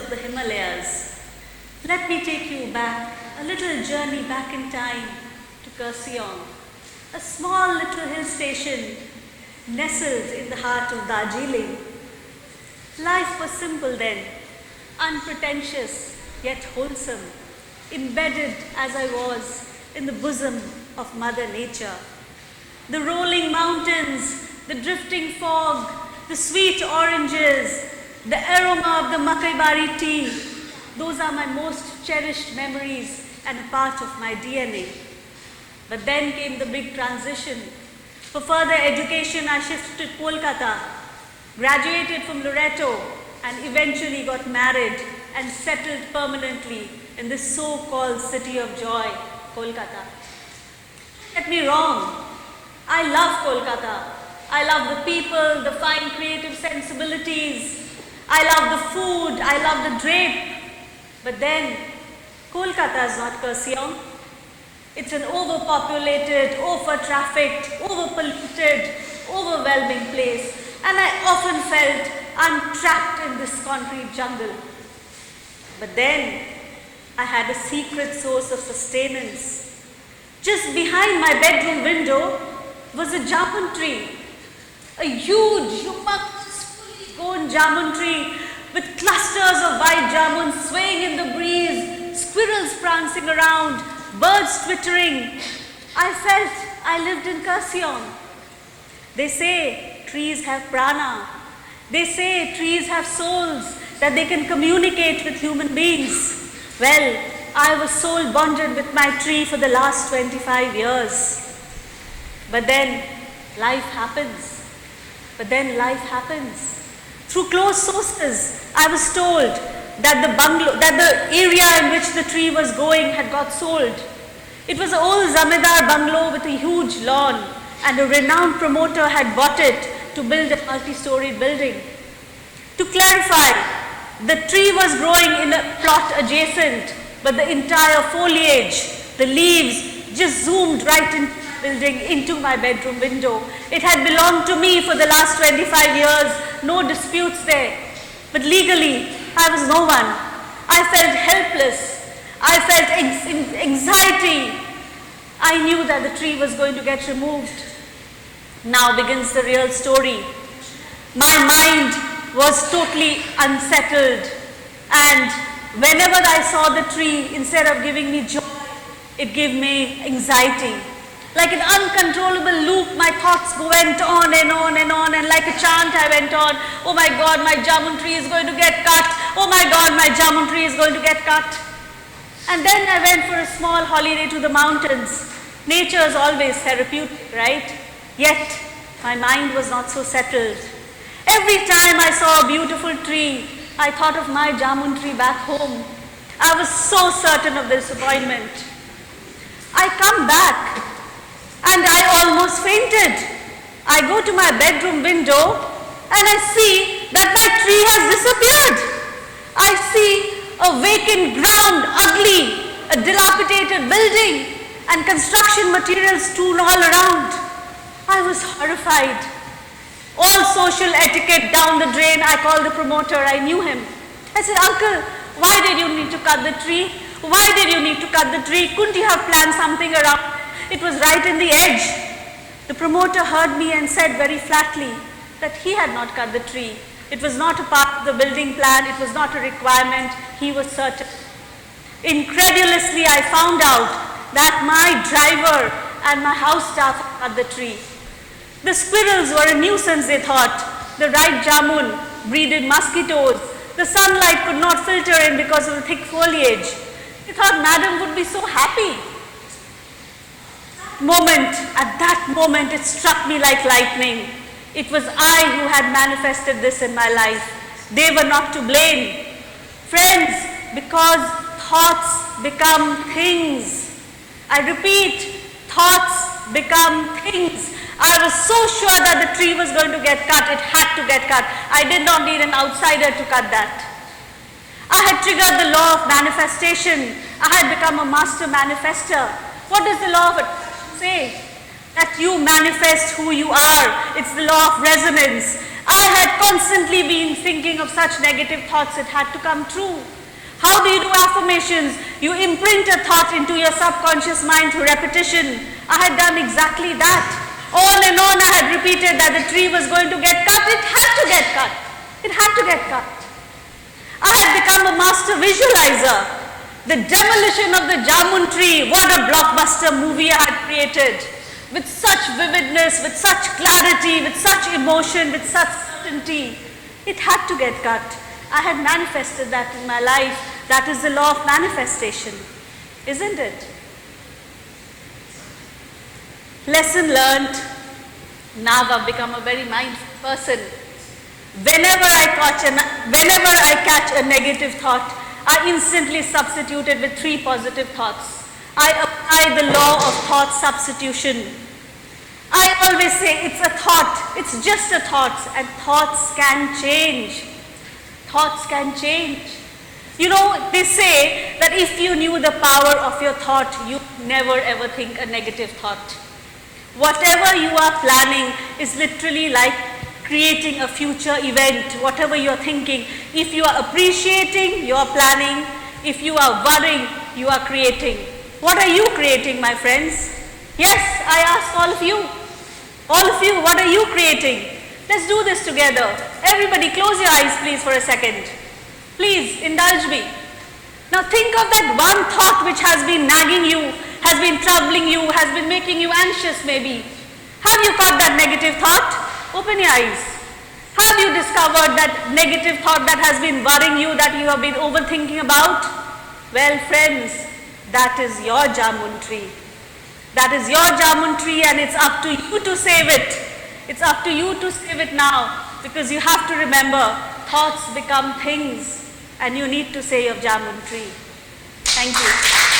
of the Himalayas. Let me take you back, a little journey back in time to Kurseong, a small little hill station nestled in the heart of Darjeeling. Life was simple then, unpretentious yet wholesome, embedded as I was in the bosom of Mother Nature. The rolling mountains, the drifting fog, the sweet oranges, the aroma of the Makaibari tea, those are my most cherished memories and a part of my DNA. But then came the big transition. For further education, I shifted to Kolkata, graduated from Loreto, and eventually got married and settled permanently in this so-called city of joy, Kolkata. Don't get me wrong, I love Kolkata. I love the people, the fine creative sensibilities. I love the food, I love the drape. But then, Kolkata is not Kurseong. It's an overpopulated, over-trafficked, over-polluted, overwhelming place. And I often felt I'm trapped in this concrete jungle. But then, I had a secret source of sustenance. Just behind my bedroom window was a Jamun Tree. A huge, humongous, fully grown Jamun Tree with clusters of white jamun swaying in the breeze, squirrels prancing around, birds twittering. I felt I lived in Kurseong. They say trees have prana. They say trees have souls, that they can communicate with human beings. Well, I was soul bonded with my tree for the last 25 years. But then life happens. Through close sources, I was told that the area in which the tree was growing had got sold. It was an old Zamindar bungalow with a huge lawn, and a renowned promoter had bought it to build a multi-storied building. To clarify, the tree was growing in a plot adjacent, but the entire foliage, the leaves, just zoomed right into the building, into my bedroom window. It had belonged to me for the last 25 years, no disputes there. But legally, I was no one. I felt helpless. I felt anxiety. I knew that the tree was going to get removed. Now begins the real story. My mind was totally unsettled, and whenever I saw the tree, instead of giving me joy, it gave me anxiety. Like an uncontrollable loop, my thoughts went on and on and on, and like a chant I went on. Oh my God, my Jamun tree is going to get cut. Oh my God, my Jamun tree is going to get cut. And then I went for a small holiday to the mountains. Nature is always therapeutic, right? Yet, my mind was not so settled. Every time I saw a beautiful tree, I thought of my Jamun tree back home. I was so certain of the disappointment. I come back and I almost fainted. I go to my bedroom window and I see that my tree has disappeared. I see a vacant ground, ugly, a dilapidated building, and construction materials strewn all around. I was horrified. All social etiquette down the drain. I called the promoter. I knew him. I said, Uncle, why did you need to cut the tree? Why did you need to cut the tree? Couldn't you have planned something around? It was right in the edge. The promoter heard me and said very flatly that he had not cut the tree. It was not a part of the building plan. It was not a requirement. He was certain. Incredulously, I found out that my driver and my house staff cut the tree. The squirrels were a nuisance, they thought. The ripe jamun breeded mosquitoes. The sunlight could not filter in because of the thick foliage. They thought Madam would be so happy. At that moment, it struck me like lightning. It was I who had manifested this in my life. They were not to blame. Friends, because thoughts become things. I repeat, thoughts become things. I was so sure that the tree was going to get cut. It had to get cut. I did not need an outsider to cut that. I had triggered the law of manifestation. I had become a master manifester. What does the law of attraction say? That you manifest who you are. It's the law of resonance. I had constantly been thinking of such negative thoughts, it had to come true. How do you do affirmations? You imprint a thought into your subconscious mind through repetition. I had done exactly that. On and on I had repeated that the tree was going to get cut. It had to get cut. It had to get cut. I had become a master visualizer. The demolition of the Jamun Tree, what a blockbuster movie I had created. With such vividness, with such clarity, with such emotion, with such certainty. It had to get cut. I had manifested that in my life. That is the law of manifestation, isn't it? Lesson learned. Now I've become a very mindful person. Whenever I catch a negative thought, I instantly substitute it with 3 positive thoughts. I apply the law of thought substitution. I always say it's a thought, it's just a thought, and thoughts can change. Thoughts can change. You know, they say that if you knew the power of your thought, you never ever think a negative thought. Whatever you are planning is literally like creating a future event, whatever you are thinking. If you are appreciating, you are planning. If you are worrying, you are creating. What are you creating, my friends? Yes, I ask all of you. All of you, what are you creating? Let's do this together. Everybody, close your eyes, please, for a second. Please, indulge me. Now think of that one thought which has been nagging you, has been troubling you, has been making you anxious maybe. Have you caught that negative thought? Open your eyes. Have you discovered that negative thought that has been worrying you, that you have been overthinking about? Well, friends, that is your Jamun Tree. That is your Jamun Tree, and it's up to you to save it. It's up to you to save it now, because you have to remember, thoughts become things, and you need to save your Jamun Tree. Thank you.